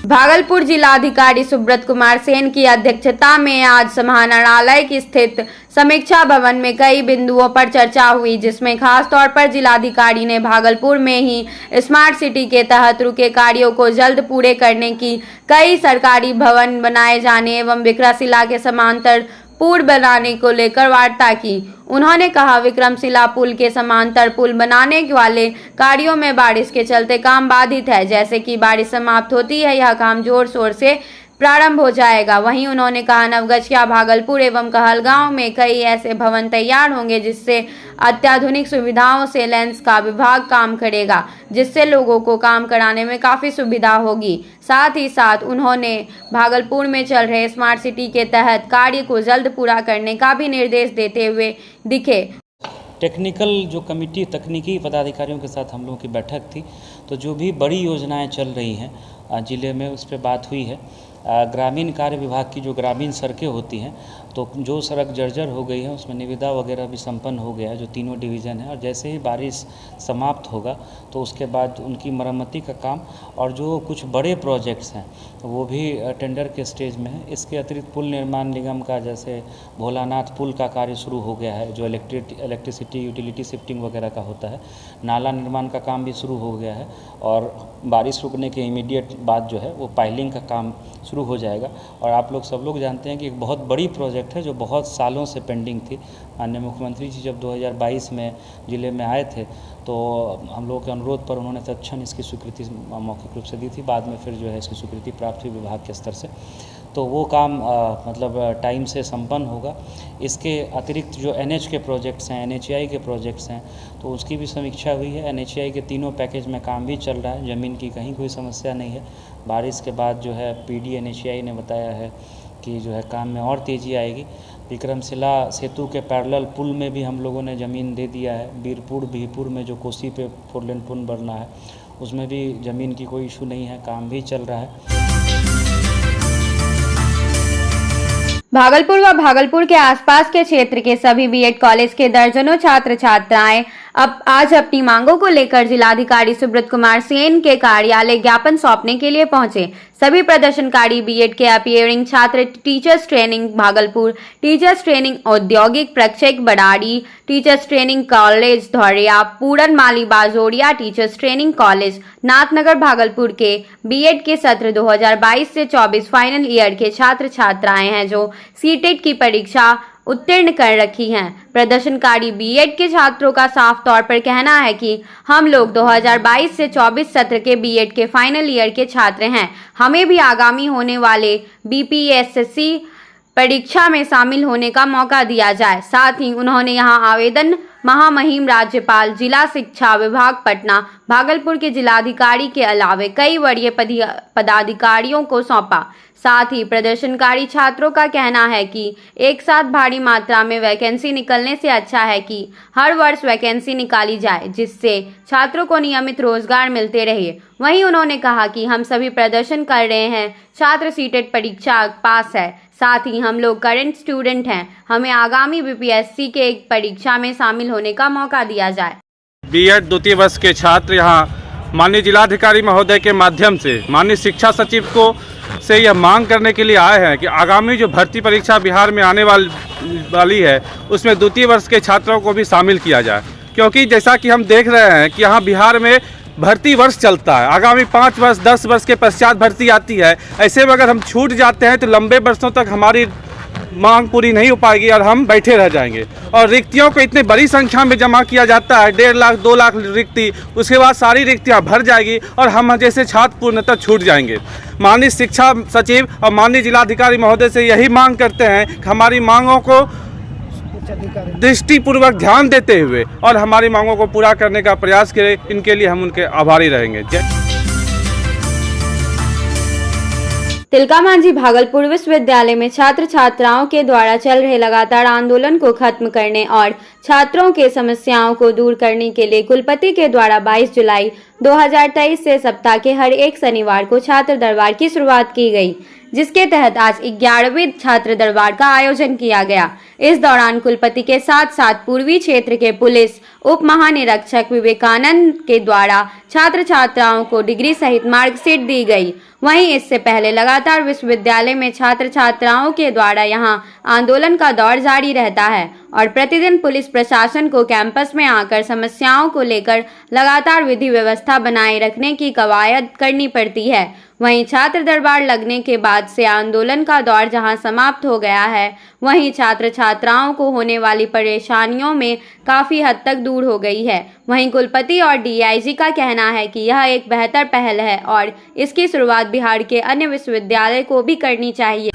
भागलपुर जिलाधिकारी सुब्रत कुमार सेन की अध्यक्षता में आज समाहरणालय की स्थित समीक्षा भवन में कई बिंदुओं पर चर्चा हुई, जिसमें खास तौर पर जिलाधिकारी ने भागलपुर में ही स्मार्ट सिटी के तहत रुके कार्यों को जल्द पूरे करने की, कई सरकारी भवन बनाए जाने एवं विक्रमशिला के समांतर पुल बनाने को लेकर वार्ता की। उन्होंने कहा, विक्रमशिला पुल के समांतर पुल बनाने वाले कार्यों में बारिश के चलते काम बाधित है। जैसे कि बारिश समाप्त होती है, यह काम जोर शोर से प्रारंभ हो जाएगा। वहीं उन्होंने कहा, नवगछिया, भागलपुर एवं कहलगांव में कई ऐसे भवन तैयार होंगे जिससे अत्याधुनिक सुविधाओं से लैंस का विभाग काम करेगा, जिससे लोगों को काम कराने में काफ़ी सुविधा होगी। साथ ही साथ उन्होंने भागलपुर में चल रहे स्मार्ट सिटी के तहत कार्य को जल्द पूरा करने का भी निर्देश देते हुए दिखे। टेक्निकल जो कमेटी तकनीकी पदाधिकारियों के साथ हम लोगों की बैठक थी, तो जो भी बड़ी योजनाएं चल रही हैं ज़िले में उस पर बात हुई है। ग्रामीण कार्य विभाग की जो ग्रामीण सड़कें होती हैं, तो जो सड़क जर्जर हो गई है उसमें निविदा वगैरह भी संपन्न हो गया है, जो तीनों डिवीज़न है। और जैसे ही बारिश समाप्त होगा तो उसके बाद उनकी मरम्मती का काम और जो कुछ बड़े प्रोजेक्ट्स हैं वो भी टेंडर के स्टेज में है। इसके अतिरिक्त पुल निर्माण निगम का जैसे भोलानाथ पुल का कार्य शुरू हो गया है, जो इलेक्ट्रिसिटी यूटिलिटी शिफ्टिंग वगैरह का होता है। नाला निर्माण का काम भी शुरू हो गया है और बारिश रुकने के इमीडिएट बाद जो है वो पाइलिंग का काम शुरू हो जाएगा। और आप लोग सब लोग जानते हैं कि एक बहुत बड़ी प्रोजेक्ट है जो बहुत सालों से पेंडिंग थी। माननीय मुख्यमंत्री जी जब 2022 में ज़िले में आए थे तो हम लोगों के अनुरोध पर उन्होंने तत्क्षण इसकी स्वीकृति मौखिक रूप से दी थी। बाद में फिर जो है इसकी स्वीकृति प्राप्त हुई विभाग के स्तर से, तो वो काम मतलब टाइम से संपन्न होगा। इसके अतिरिक्त जो NH के प्रोजेक्ट्स हैं, NHAI के प्रोजेक्ट्स हैं, तो उसकी भी समीक्षा हुई है। NHAI के तीनों पैकेज में काम भी चल रहा है, ज़मीन की कहीं कोई समस्या नहीं है। बारिश के बाद जो है PD NHAI ने बताया है कि जो है काम में और तेज़ी आएगी। विक्रमशिला सेतु के पैरेलल पुल में भी हम लोगों ने ज़मीन दे दिया है। बीरपुर में जो कोसी पे 4 लेन पुल बनना है उसमें भी ज़मीन की कोई इशू नहीं है, काम भी चल रहा है। भागलपुर व भागलपुर के आसपास के क्षेत्र के सभी बीएड कॉलेज के दर्जनों छात्र छात्राएं आज अपनी मांगों को लेकर जिलाधिकारी सुब्रत कुमार सेन के कार्यालय ज्ञापन सौंपने के लिए पहुंचे। सभी प्रदर्शनकारी बीएड के अपीयरिंग छात्र teachers training Bhagalpur, teachers training औद्योगिक प्रक्षेक बड़ाड़ी, teachers training college Dhauria, Puran Mali Bajoria, teachers training college Nathnagar Bhagalpur के बीएड के सत्र 2022 से 24 फाइनल ईयर के छात्र छात्राएं हैं जो सीटेट की परीक्षा उत्तीर्ण कर रखी हैं। प्रदर्शनकारी बीएड के छात्रों का साफ तौर पर कहना है कि हम लोग 2022 से 24 सत्र के बीएड के फाइनल ईयर के छात्र हैं। हमें भी आगामी होने वाले BPSC परीक्षा में शामिल होने का मौका दिया जाए। साथ ही उन्होंने यहां आवेदन महामहिम राज्यपाल, जिला शिक्षा विभाग पटना, भागलपुर के जिलाधिकारी के अलावे कई वरीय पदाधिकारियों को सौंपा। साथ ही प्रदर्शनकारी छात्रों का कहना है कि एक साथ भारी मात्रा में वैकेंसी निकलने से अच्छा है कि हर वर्ष वैकेंसी निकाली जाए, जिससे छात्रों को नियमित रोजगार मिलते रहे। वहीं उन्होंने कहा कि हम सभी प्रदर्शन कर रहे हैं, छात्र सीटेट परीक्षा पास है, साथ ही हम लोग करंट स्टूडेंट हैं, हमें आगामी BPSC के एक परीक्षा में शामिल होने का मौका दिया जाए। बीएड द्वितीय वर्ष के छात्र यहाँ माननीय जिलाधिकारी महोदय के माध्यम से माननीय शिक्षा सचिव को से यह मांग करने के लिए आए हैं कि आगामी जो भर्ती परीक्षा बिहार में आने वाली है उसमें द्वितीय वर्ष के छात्रों को भी शामिल किया जाए। क्योंकि जैसा कि हम देख रहे हैं कि यहाँ बिहार में भर्ती वर्ष चलता है, आगामी 5 वर्ष 10 वर्ष के पश्चात भर्ती आती है। ऐसे में अगर हम छूट जाते हैं तो लंबे वर्षों तक हमारी मांग पूरी नहीं हो पाएगी और हम बैठे रह जाएंगे। और रिक्तियों को इतनी बड़ी संख्या में जमा किया जाता है, 1.5 लाख 2 लाख रिक्ति, उसके बाद सारी रिक्तियां भर जाएगी और हम जैसे छात्र पूर्णतः छूट जाएंगे। माननीय शिक्षा सचिव और माननीय जिलाधिकारी महोदय से यही मांग करते हैं कि हमारी मांगों को दृष्टिपूर्वक ध्यान देते हुए और हमारी मांगों को पूरा करने का प्रयास करें। इनके लिए हम उनके आभारी रहेंगे। तिलका मांझी भागलपुर विश्वविद्यालय में छात्र छात्राओं के द्वारा चल रहे लगातार आंदोलन को खत्म करने और छात्रों के समस्याओं को दूर करने के लिए कुलपति के द्वारा 22 जुलाई 2023 से सप्ताह के हर एक शनिवार को छात्र दरबार की शुरुआत की गई, जिसके तहत आज 11वीं छात्र दरबार का आयोजन किया गया। इस दौरान कुलपति के साथ साथ पूर्वी क्षेत्र के पुलिस उप महानिरीक्षक विवेकानंद के द्वारा छात्र छात्राओं को डिग्री सहित मार्कशीट दी गई। वहीं इससे पहले लगातार विश्वविद्यालय में छात्र छात्राओं के द्वारा यहां आंदोलन का दौर जारी रहता है और प्रतिदिन पुलिस प्रशासन को कैंपस में आकर समस्याओं को लेकर लगातार विधि व्यवस्था बनाए रखने की कवायद करनी पड़ती है। वहीं छात्र दरबार लगने के बाद से आंदोलन का दौर जहां समाप्त हो गया है, वहीं छात्र छात्राओं को होने वाली परेशानियों में काफी हद तक दूर हो गई है। वहीं कुलपति और डीआईजी का कहना है कि यह एक बेहतर पहल है और इसकी शुरुआत बिहार के अन्य विश्वविद्यालय को भी करनी चाहिए।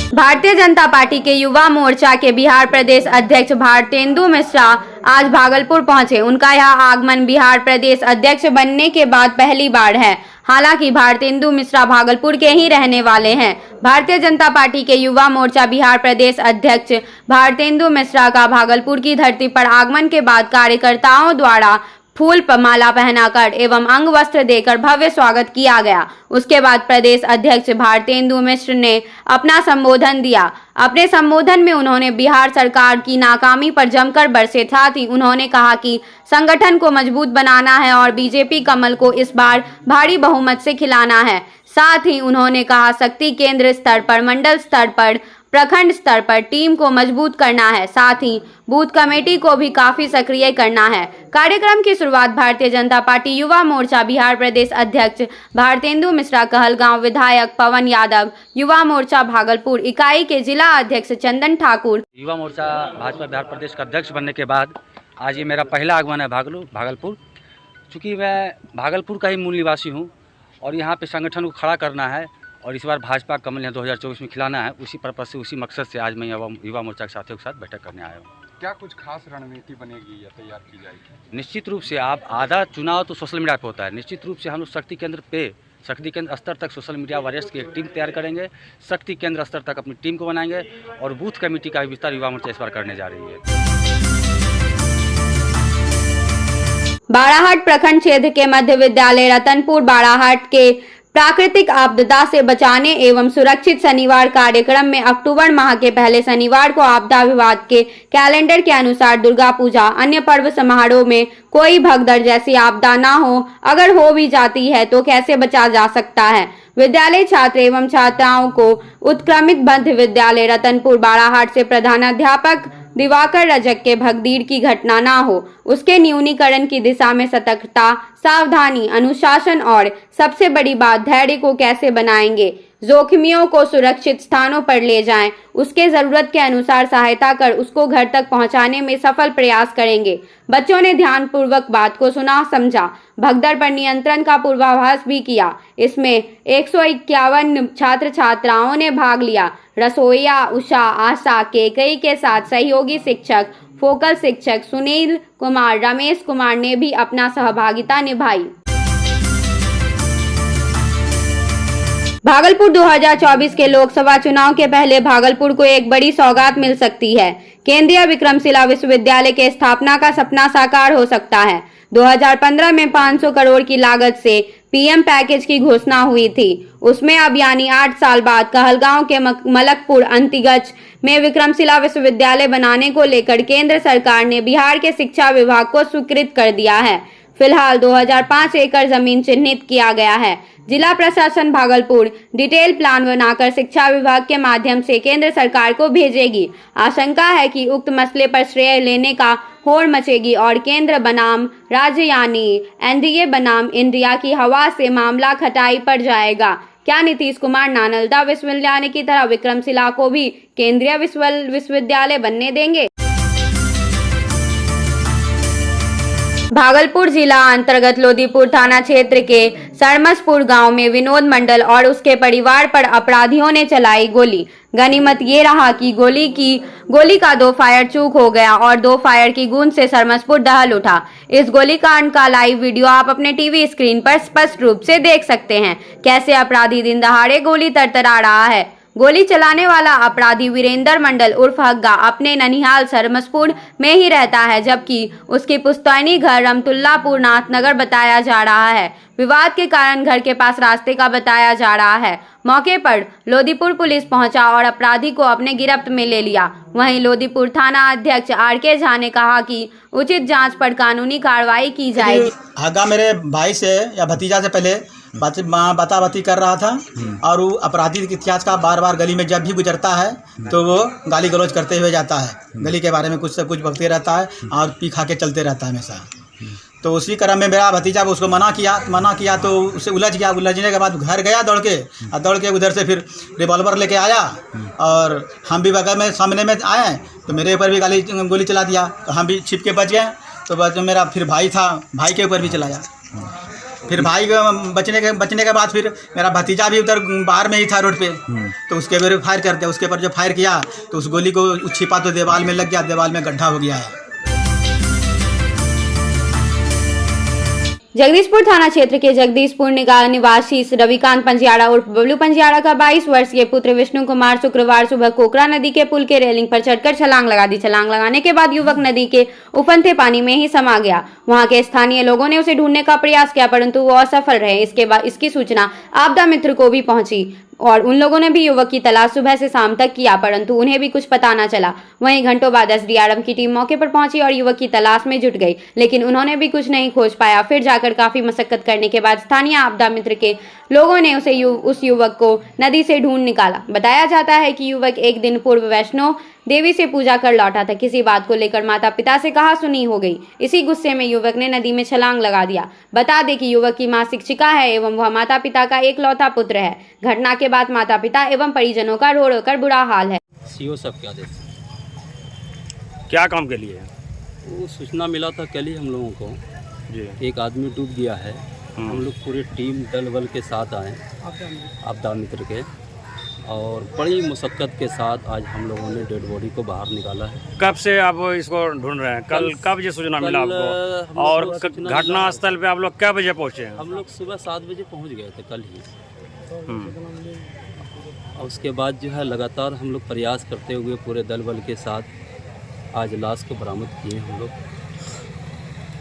भारतीय जनता पार्टी के युवा मोर्चा के बिहार प्रदेश अध्यक्ष भारतेंदु मिश्रा आज भागलपुर पहुंचे। उनका यह आगमन बिहार प्रदेश अध्यक्ष बनने के बाद पहली बार है। हालांकि भारतेंदु मिश्रा भागलपुर के ही रहने वाले हैं। भारतीय जनता पार्टी के युवा मोर्चा बिहार प्रदेश अध्यक्ष भारतेंदु मिश्रा का भागलपुर की धरती पर आगमन के बाद कार्यकर्ताओं द्वारा फूल माला पहनाकर एवं अंग वस्त्र देकर भव्य स्वागत किया गया। उसके बाद प्रदेश अध्यक्ष भारतेंदु मिश्र ने अपना संबोधन दिया। अपने संबोधन में उन्होंने बिहार सरकार की नाकामी पर जमकर बरसे। साथ ही उन्होंने कहा कि संगठन को मजबूत बनाना है और बीजेपी कमल को इस बार भारी बहुमत से खिलाना है। साथ ही उन्होंने कहा शक्ति केंद्र स्तर पर, मंडल स्तर पर, प्रखंड स्तर पर टीम को मजबूत करना है। साथ ही बूथ कमेटी को भी काफी सक्रिय करना है। कार्यक्रम की शुरुआत भारतीय जनता पार्टी युवा मोर्चा बिहार प्रदेश अध्यक्ष भारतेंदु मिश्रा, कहलगांव विधायक पवन यादव, युवा मोर्चा भागलपुर इकाई के जिला अध्यक्ष चंदन ठाकुर। युवा मोर्चा भाजपा बिहार प्रदेश का अध्यक्ष बनने के बाद आज ये मेरा पहला आगमन है भागलपुर। चूँकि मैं भागलपुर का ही मूल निवासी हूँ और यहाँ पे संगठन को खड़ा करना है और इस बार भाजपा कमल यहाँ 2024 में खिलाना है, उसी पर्पज से, उसी मकसद से आज मैं युवा मोर्चा के साथियों के साथ बैठक करने आया हूँ। क्या कुछ खास रणनीति बनेगी या तैयार की जाएगी? निश्चित रूप से आप आधा चुनाव तो सोशल मीडिया पे होता है। निश्चित रूप से हम लोग शक्ति केंद्र स्तर तक सोशल मीडिया वॉरियर्स की एक टीम तैयार करेंगे। शक्ति केंद्र स्तर तक अपनी टीम को बनाएंगे और बूथ कमेटी का भी विस्तार युवा मोर्चा इस बार करने जा रही है। बाड़ाहाट प्रखंड क्षेत्र के मध्य विद्यालय रतनपुर बाड़ाहाट के प्राकृतिक आपदा से बचाने एवं सुरक्षित शनिवार कार्यक्रम में अक्टूबर माह के पहले शनिवार को आपदा विभाग के कैलेंडर के अनुसार दुर्गा पूजा अन्य पर्व समारोह में कोई भगदड़ जैसी आपदा ना हो। अगर हो भी जाती है तो कैसे बचा जा सकता है। विद्यालय छात्र एवं छात्राओं को उत्क्रमित मध्य विद्यालय रतनपुर बाड़ाहाट से प्रधानाध्यापक दिवाकर रजक के भगदड़ की घटना ना हो, उसके न्यूनीकरण की दिशा में सतर्कता, सावधानी, अनुशासन और सबसे बड़ी बात धैर्य को कैसे बनाएंगे। जोखिमियों को सुरक्षित स्थानों पर ले जाएं, उसके जरूरत के अनुसार सहायता कर उसको घर तक पहुंचाने में सफल प्रयास करेंगे। बच्चों ने ध्यानपूर्वक बात को सुना, समझा, भगदड़ पर नियंत्रण का पूर्वाभास भी किया। इसमें 151 छात्र छात्राओं ने भाग लिया। रसोईया उषा, आशा, केकई के साथ सहयोगी शिक्षक, फोकल शिक्षक सुनील कुमार, रमेश कुमार ने भी अपना सहभागिता निभाई। भागलपुर 2024 के लोकसभा चुनाव के पहले भागलपुर को एक बड़ी सौगात मिल सकती है। केंद्रीय विक्रमशिला विश्वविद्यालय के स्थापना का सपना साकार हो सकता है। 2015 में 500 करोड़ की लागत से पीएम पैकेज की घोषणा हुई थी। उसमें अब यानी 8 साल बाद कहलगांव के मलकपुर अंतिगच में विक्रमशिला विश्वविद्यालय बनाने को लेकर केंद्र सरकार ने बिहार के शिक्षा विभाग को स्वीकृत कर दिया है। फिलहाल 2005 एकड़ जमीन चिन्हित किया गया है। जिला प्रशासन भागलपुर डिटेल प्लान बनाकर शिक्षा विभाग के माध्यम से केंद्र सरकार को भेजेगी। आशंका है कि उक्त मसले पर श्रेय लेने का होड़ मचेगी और केंद्र बनाम राज्य यानी एनडीए बनाम इंडिया की हवा से मामला खटाई पर जाएगा। क्या नीतीश कुमार नालंदा विश्वविद्यालय की तरह विक्रमशिला को भी केंद्रीय विश्वविद्यालय बनने देंगे? भागलपुर जिला अंतर्गत लोदीपुर थाना क्षेत्र के सरमसपुर गांव में विनोद मंडल और उसके परिवार पर अपराधियों ने चलाई गोली। गनीमत ये रहा कि गोली का 2 फायर चूक हो गया और 2 फायर की गूंज से सरमसपुर दहल उठा। इस गोलीकांड का लाइव वीडियो आप अपने टीवी स्क्रीन पर स्पष्ट रूप से देख सकते हैं। कैसे अपराधी दिन दहाड़े गोली तरतरा रहा है। गोली चलाने वाला अपराधी वीरेंद्र मंडल उर्फ हग्गा अपने ननिहाल सरमसपुर में ही रहता है, जबकि उसकी पुश्तैनी घर रमतुल्लापुर नाथनगर बताया जा रहा है। विवाद के कारण घर के पास रास्ते का बताया जा रहा है। मौके पर लोदीपुर पुलिस पहुंचा और अपराधी को अपने गिरफ्त में ले लिया। वहीं लोदीपुर थाना अध्यक्ष आर.के. झा ने कहा कि उचित जांच पर कानूनी कार्रवाई की जाएगी। हग्गा मेरे भाई से या भतीजा से पहले बाती कर रहा था और वो अपराधी के इतिहास का बार बार गली में जब भी गुजरता है तो वो गाली गलौज करते हुए जाता है। गली के बारे में कुछ से कुछ बकते रहता है और पी खा के चलते रहता है हमेशा। तो उसी क्रम में मेरा भतीजा उसको मना किया तो उससे उलझ गया। उलझने के बाद घर गया दौड़ के उधर से फिर रिवॉल्वर लेके आया और हम भी बगल में सामने में आए तो मेरे ऊपर भी गोली चला दिया। तो हम भी छिप के बच गए। तो बाद मेरा फिर भाई था, भाई के ऊपर भी चलाया। फिर भाई बचने के बाद फिर मेरा भतीजा भी उधर बाहर में ही था रोड पे, तो उसके ऊपर फायर कर दिया। उसके ऊपर जो फायर किया तो उस गोली को छिपा तो दीवार में लग गया, दीवार में गड्ढा हो गया है। जगदीशपुर थाना क्षेत्र के जगदीशपुर निवासी रविकांत पंजियाड़ा उर्फ बबलू पंजियाड़ा का 22 वर्षीय पुत्र विष्णु कुमार शुक्रवार सुबह कोकरा नदी के पुल के रेलिंग पर चढ़कर छलांग लगा दी। छलांग लगाने के बाद युवक नदी के उफनते पानी में ही समा गया। वहां के स्थानीय लोगों ने उसे ढूंढने का प्रयास किया परंतु वो असफल रहे। इसके बाद इसकी सूचना आपदा मित्र को भी पहुंची और उन लोगों ने भी युवक की तलाश सुबह से शाम तक किया परंतु उन्हें भी कुछ पता न चला। वहीं घंटों बाद एसडीआरएफ की टीम मौके पर पहुंची और युवक की तलाश में जुट गई, लेकिन उन्होंने भी कुछ नहीं खोज पाया। फिर जाकर काफी मशक्कत करने के बाद स्थानीय आपदा मित्र के लोगों ने उस युवक को नदी से ढूंढ निकाला। बताया जाता है कि युवक एक दिन पूर्व वैष्णो देवी से पूजा कर लौटा था। किसी बात को लेकर माता पिता से कहा सुनी हो गई। इसी गुस्से में युवक ने नदी में छलांग लगा दिया। बता दें कि युवक की मां शिक्षिका है एवं वह माता पिता का एकलौता पुत्र है। घटना के बाद माता पिता एवं परिजनों का रो रो कर बुरा हाल है। सीओ सब के आदेश क्या काम के लिए? वो सूचना मिला था कल ही हम लोगों को जी। एक आदमी डूब गया है। हम लोग पूरे टीम दल बल के साथ आए आपदा मित्र के और बड़ी मुशक्क़त के साथ आज हम लोगों ने डेड बॉडी को बाहर निकाला है। कब से आप इसको ढूंढ रहे हैं? कब ये सूचना मिला आपको? और घटना स्थल पे आप लोग क्या बजे पहुंचे? हम लोग सुबह 7 बजे पहुंच गए थे कल ही। और उसके बाद जो है लगातार हम लोग प्रयास करते हुए पूरे दल बल के साथ आज लाश को बरामद किए हम लोग।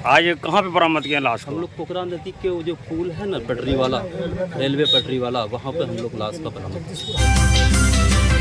आज कहाँ पे बरामद किया लाश को? हम लोग कोकरा नदी के वो जो पुल है ना पटरी वाला, रेलवे पटरी वाला, वहाँ पे हम लोग लाश का बरामद किया।